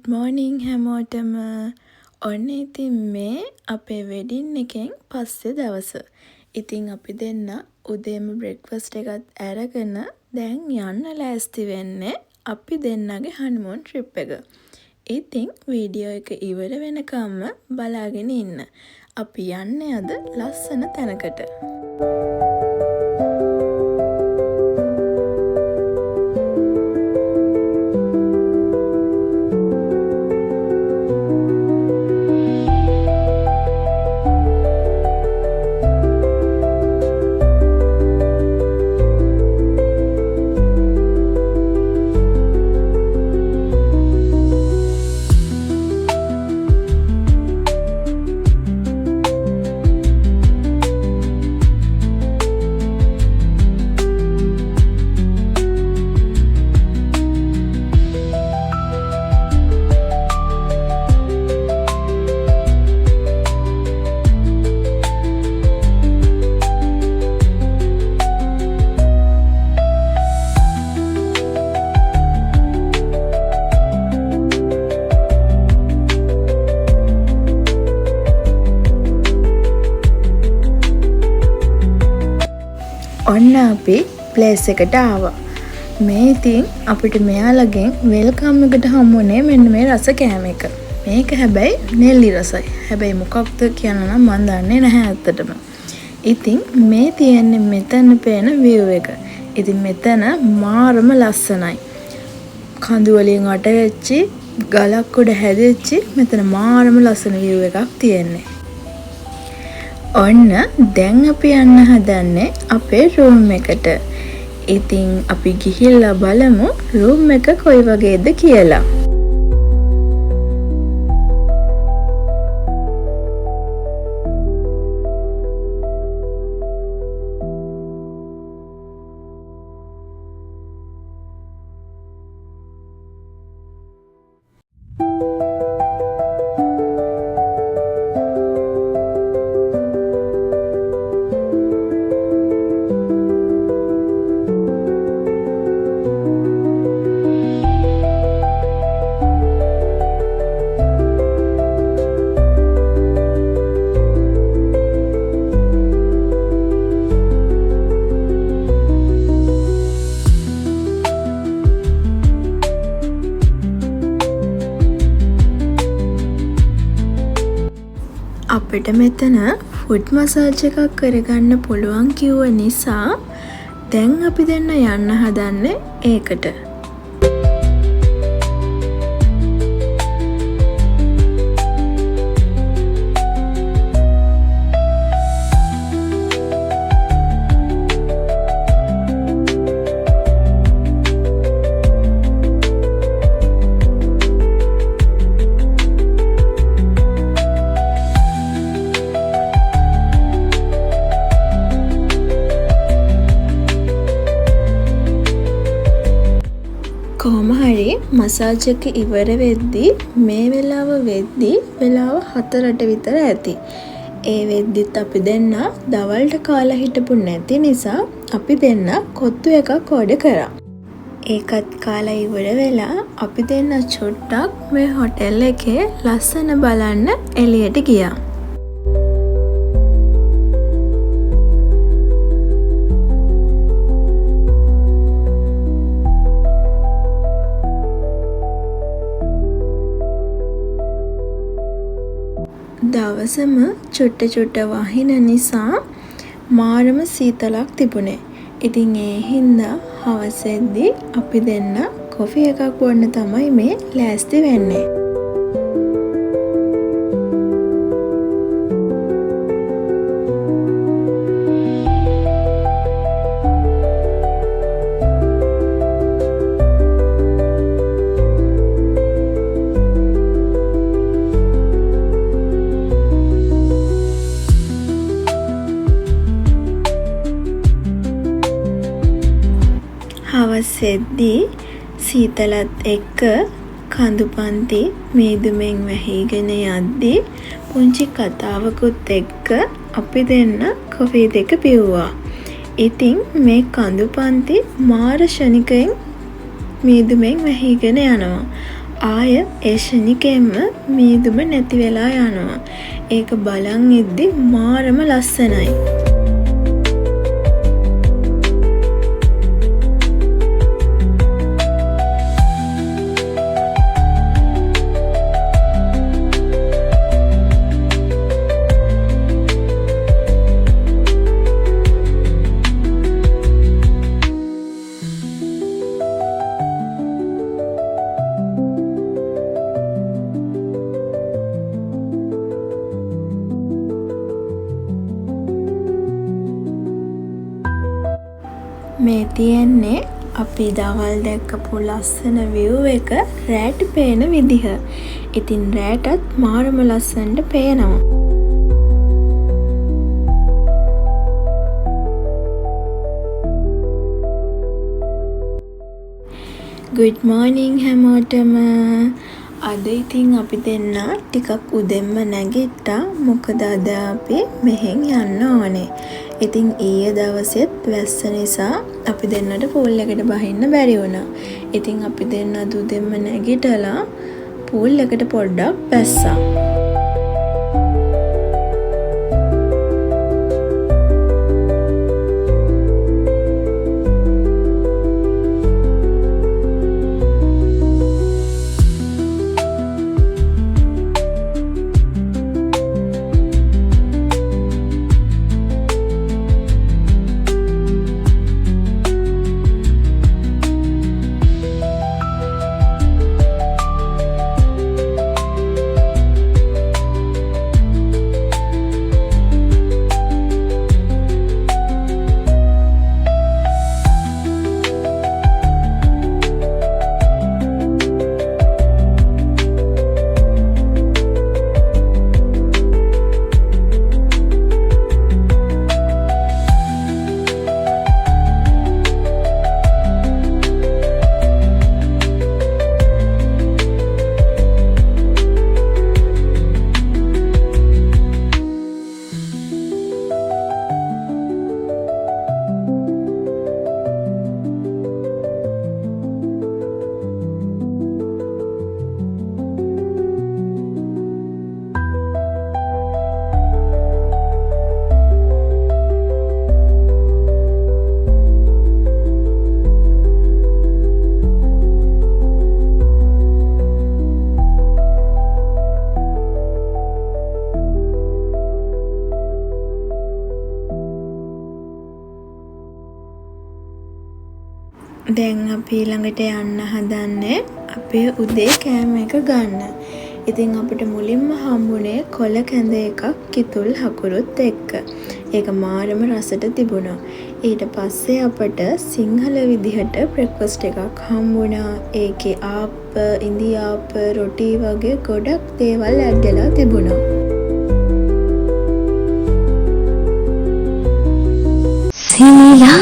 good morning හැමෝටම. ඔන්න ඉතින් මේ අපේ වෙඩින් එකෙන් පස්සේ දවස. ඉතින් අපි දෙන්න උදේම බ්‍රෙක්ෆාස්ට් එකත් අරගෙන දැන් යන්න ලෑස්ති වෙන්නේ අපි දෙන්නගේ හනිමූන් ට්‍රිප් එක. ඉතින් වීඩියෝ එක ඉවර වෙනකම්ම බලාගෙන ඉන්න. අපි යන්නේ අද ලස්සන තැනකට. ඔන්න අපි ප්ලේස් එකට ආවා. මේ ඉතින් අපිට මෙයාලගෙන් වෙල්කම් එකට හම්බුනේ මෙන්න මේ රස කෑම එක. මේක හැබැයි නෙල්ලි රසයි. හැබැයි මොකක්ද කියන්න නම් මන් දන්නේ නැහැ ඇත්තටම. ඉතින් මේ තියෙන්නේ මෙතන පේන view එක. ඉතින් මෙතන මාරම ලස්සනයි. කඳු වලින් අට වෙච්චි ගලක් උඩ හැදෙච්චි මෙතන මාරම ලස්සන view එකක් තියෙන්නේ. ඔන්න දැන් අපි යන්න හදන්නේ අපේ රූම් එකට. ඉතින් අපි ගිහිල්ලා බලමු රූම් එක කොයි වගේද කියලා. අපිට මෙතන ෆුට් මසාජ් එකක් කරගන්න පුළුවන් කිව්ව නිසා දැන් අපි දෙන්න යන්න හදන්නේ ඒකට. කොහොම හරි මසාජ් එක ඉවර වෙද්දී මේ වෙලාව වෙද්දී වෙලාව 4ට විතර ඇති. ඒ වෙද්දිත් අපි දෙන්න දවල්ට කාලා හිටපු නැති නිසා අපි දෙන්න කොත්තු එකක් ඕඩර් කරා. ඒකත් කාලා ඉවර වෙලා අපි දෙන්න චුට්ටක් මේ හොටෙල් එකේ ලස්සන බලන්න එළියට ගියා. දවසම චුට්ට වහින නිසා මාරම සීතලක් තිබුණේ. ඉතින් ඒ හින්දා හවසෙද්දී අපි දෙන්න කොෆි එකක් බොන්න තමයි මේ ලෑස්ති වෙන්නේ. හවසෙද්දී සීතලත් එක්ක කඳුපන්ති මීදුමෙන් වැහිගෙන යද්දී පුංචි කතාවකුත් එක්ක අපි දෙන්න කොෆි දෙක බිව්වා. ඉතින් මේ කඳුපන්ති මාර ශනිකයෙන් මීදුමෙන් වැහිගෙන යනවා. ආය ඒ ශනිකයෙන්ම මීදුම නැති වෙලා යනවා. ඒක බලන් ඉද්දි මාරම ලස්සනයි. මේ තියෙන්නේ අපි දවල් දැක්කපු ලස්සන view එක රෑට පේන විදිහ. ඉතින් රෑටත් මාරම ලස්සනට පේනවා. Good morning හැමෝටම. අද ඉතින් අපි දෙන්න ටිකක් උදෙන්ම නැගිට්ටා. මොකද අද අපි මෙහෙන් යන්න ඕනේ. ඉතින් ඊයේ දවසෙත් වැස්ස නිසා අපි දෙන්නට පූල් එකට බහින්න බැරි වුණා. ඉතින් අපි දෙන්න අද උදෙන්ම නැගිටලා පූල් එකට පොඩ්ඩක් බැස්සා. දැන් අපි ළඟට යන්න හදන්නේ අපේ උදේ කෑම එක ගන්න. ඉතින් අපිට මුලින්ම හම්බුනේ කොළ කැඳ එකක් කිතුල් හකුරුත් එක්ක. ඒක මාරම රසට තිබුණා. ඊට පස්සේ අපට සිංහල විදිහට බ්‍රෙක්ෆාස්ට් එකක් හම්බුණා. ඒකේ ආප්ප, ඉන්දියාප්ප, රොටි වගේ ගොඩක් දේවල් ඇඩ් වෙලා තිබුණා. सिला